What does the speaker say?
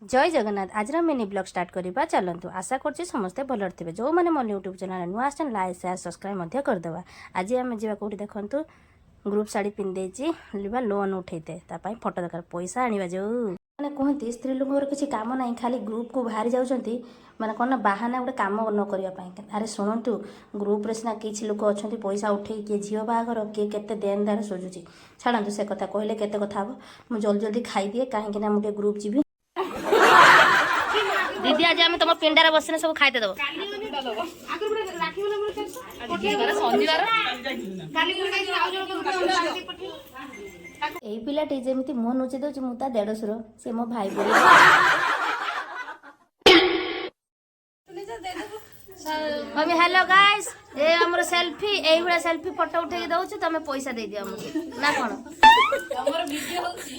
जय जगन्नाथ आज mini blog start करवा चलतु आशा कर समस्ते भल थे जो मैंने मो यूट्यूब चैनल नुआ आसान लाइक शेयर सब्सक्राइब करदे। आज आम जा कौटी देखु ग्रुप शाढ़ी पिंधे लोन उठेते फोटो दरकार पैसा आने जो मैंने कहती स्त्री लोक किसी काम ना खाली ग्रुप को बाहरी जाऊँच मैंने कौन ना बाहाना गोटे कम न करने। अरे शुणु ग्रुप सिना किसी लोक अच्छा पैसा उठे किए झील बाहागर किए के देन दार सोचुची छाड़ू से कथा कहले केते कथा हम मुझे जल्दी जल्दी खाईदिए कहीं मुझे ग्रुप जी दीदी आज आम तुम पिंडार बसने सब खाईदे दब यही पिलाटी जमी मुह नुचे दूसरी मुझे देढ़शुर से मो भाई बोल मम्मी हेलो गाइस ये हमर सेल्फी एही बड़ा सेल्फी फोटो उठे दउछु तमे पैसा दे दियो हमके ना कोन हमर वीडियो होछि